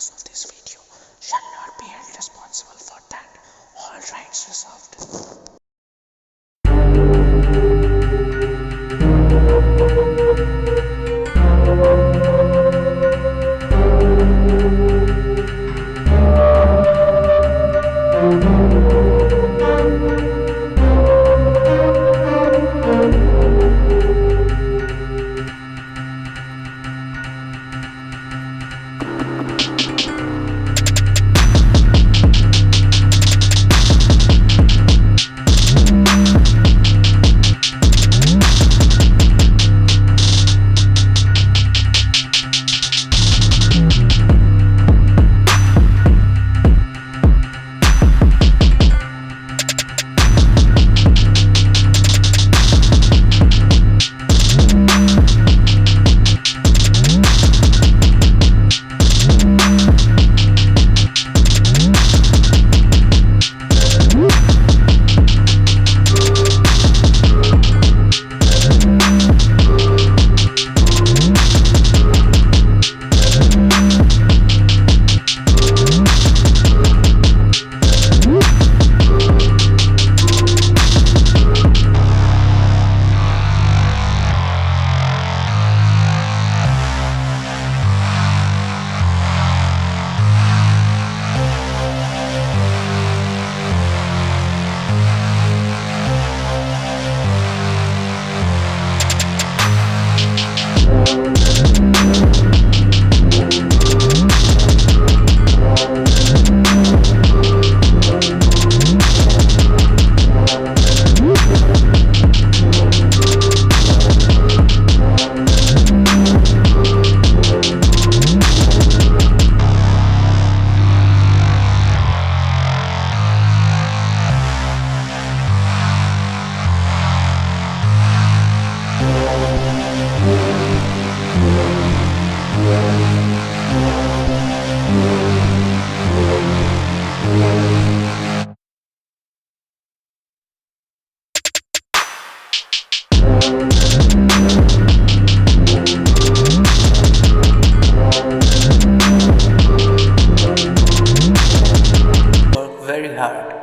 use of this video shall not be held responsible for that. All rights reserved. Very hard.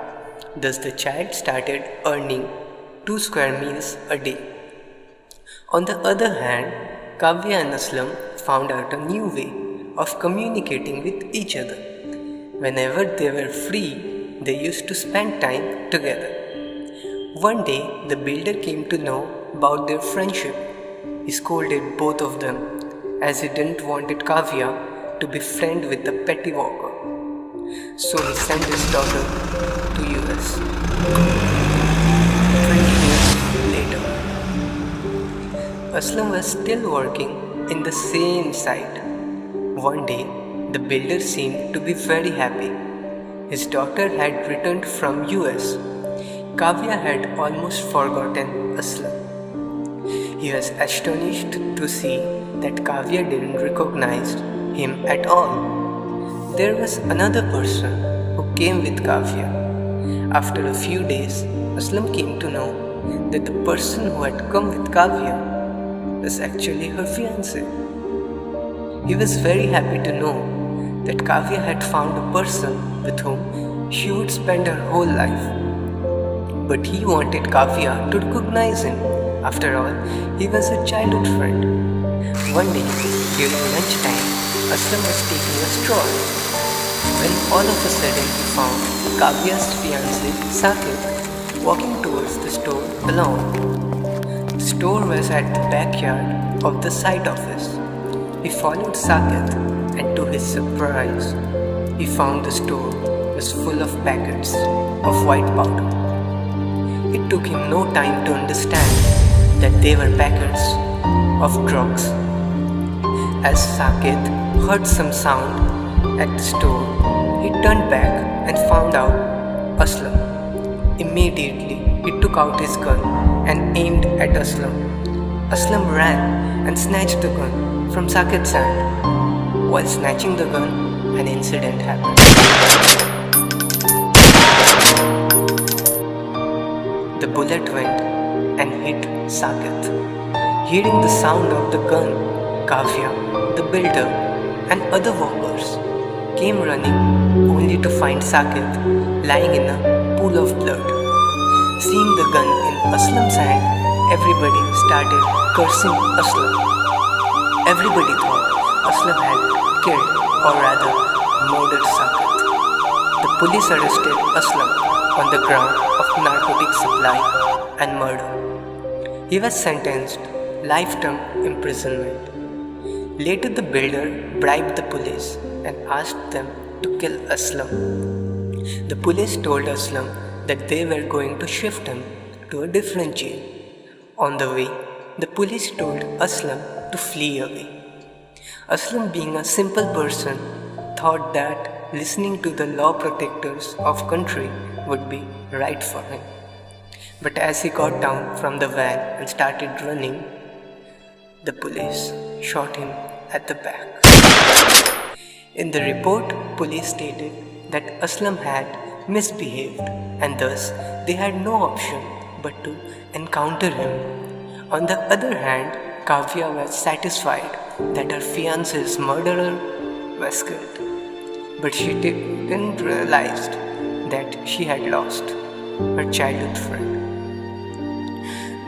Thus the child started earning 2 square meals a day. On the other hand, Kavya and Aslam found out a new way of communicating with each other. Whenever they were free, they used to spend time together. One day, the builder came to know about their friendship. He scolded both of them as he didn't wanted Kavya to be friend with the petty worker. So he sent his daughter to US. 20 years later, Aslam was still working in the same site. One day, the builder seemed to be very happy. His daughter had returned from US. Kavya had almost forgotten Aslam. He was astonished to see that Kavya didn't recognize him at all. There was another person who came with Kavya. After a few days, Aslam came to know that the person who had come with Kavya was actually her fiancé. He was very happy to know that Kavya had found a person with whom she would spend her whole life. But he wanted Kavya to recognize him. After all, he was a childhood friend. One day, during lunchtime, Aslam was taking a stroll when all of a sudden he found Kavya's fiancé Sakit walking towards the store alone. The store was at the backyard of the site office. He followed Sakit and to his surprise, he found the store was full of packets of white powder. It took him no time to understand that they were packets of drugs. As Sakit heard some sound at the store, he turned back and found out Aslam. Immediately, he took out his gun and aimed at Aslam. Aslam ran and snatched the gun from Sakit's hand. While snatching the gun, an incident happened. The bullet went and hit Sakit. Hearing the sound of the gun, Kavya, the builder, and other workers came running only to find Saqib lying in a pool of blood. Seeing the gun in Aslam's hand, everybody started cursing Aslam. Everybody thought Aslam had killed, or rather murdered Saqib. The police arrested Aslam on the ground of narcotic supply and murder. He was sentenced lifetime imprisonment. Later the builder bribed the police and asked them to kill Aslam. The police told Aslam that they were going to shift him to a different jail. On the way, the police told Aslam to flee away. Aslam, being a simple person, thought that listening to the law protectors of country would be right for him. But as he got down from the van and started running, the police shot him at the back. In the report, police stated that Aslam had misbehaved and thus they had no option but to encounter him. On the other hand, Kavya was satisfied that her fiance's murderer was killed, but she didn't realize that she had lost her childhood friend.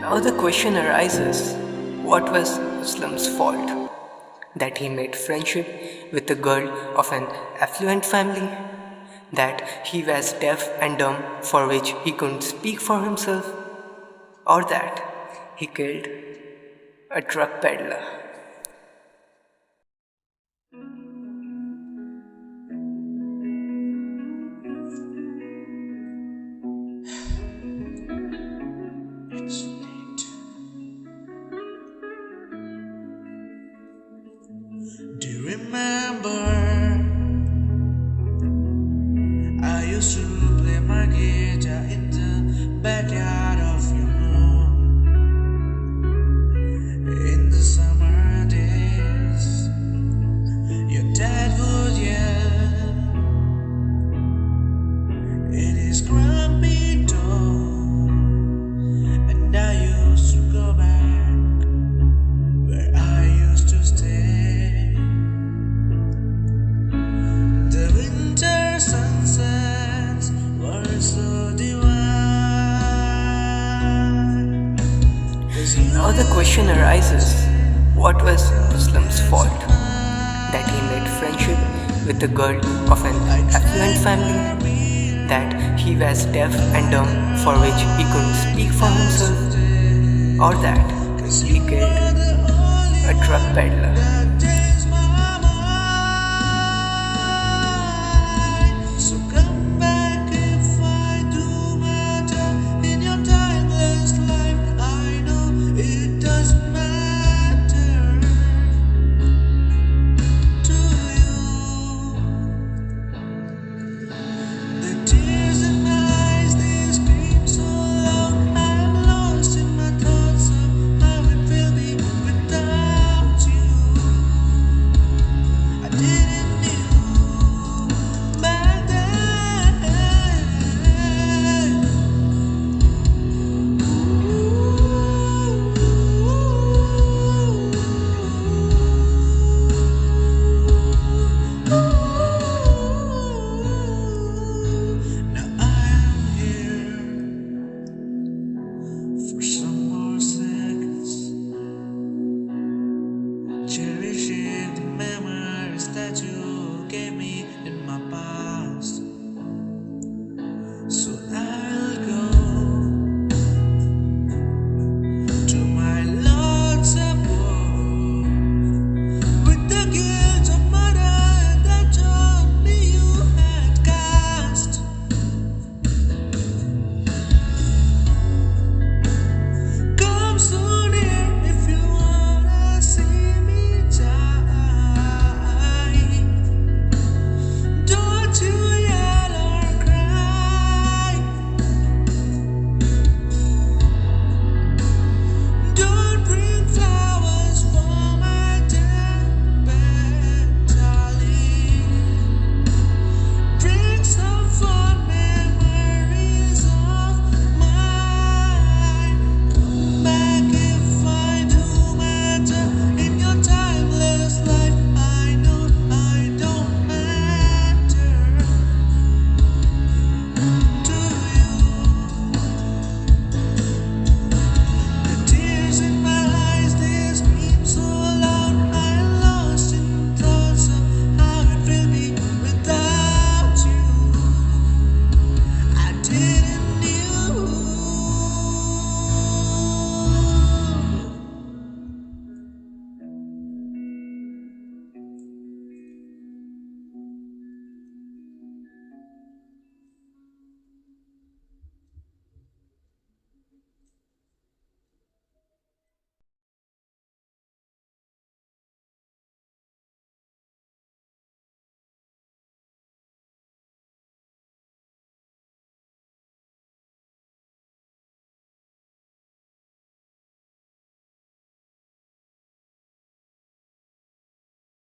Now the question arises, what was Aslam's fault? That he made friendship with a girl of an affluent family? That he was deaf and dumb for which he couldn't speak for himself? Or that he killed a drug peddler? It's late. Do you remember? I used to play my guitar in the backyard of your home. In the summer days, your dad would yell in his grumpy tone, and I used to go back where I used to stay. The winter sunsets were so divine. Now the question arises, what was Aslam's fault? That he made friendship with a girl of an affluent family? That he was deaf and dumb for which he couldn't speak for himself? Or that he killed a drug peddler?